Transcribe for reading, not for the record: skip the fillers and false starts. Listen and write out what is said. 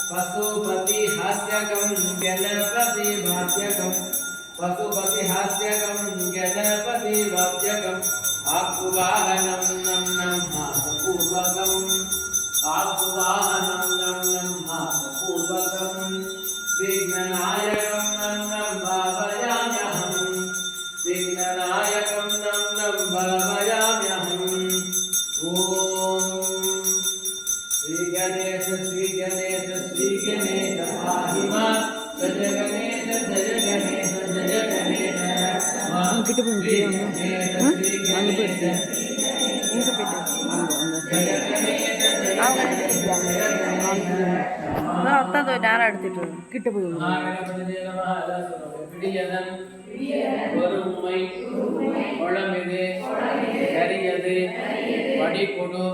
पशुपति हास्यकं गणपति भास्यकं पशुपति हास्यकं गणपति भास्यकं आकुवाहनं नम नम हासपूर्वकं आकुवाहनं नम नम हासपूर्वकं विघ्ननायकं नम नम भावयाम्यहं विघ्ननायकं नम नम भावयाम्यहं ओम श्री गणेश पाहि मां जय गणेश जय गणेश जय गणेश கிட்ட போய் அங்கே போயிட்டு இங்கே போயிட்டு அத்தான் நேரம் எடுத்துட்டு கிட்ட போய் ஒருமை குளமிது கரியது வடிகொடு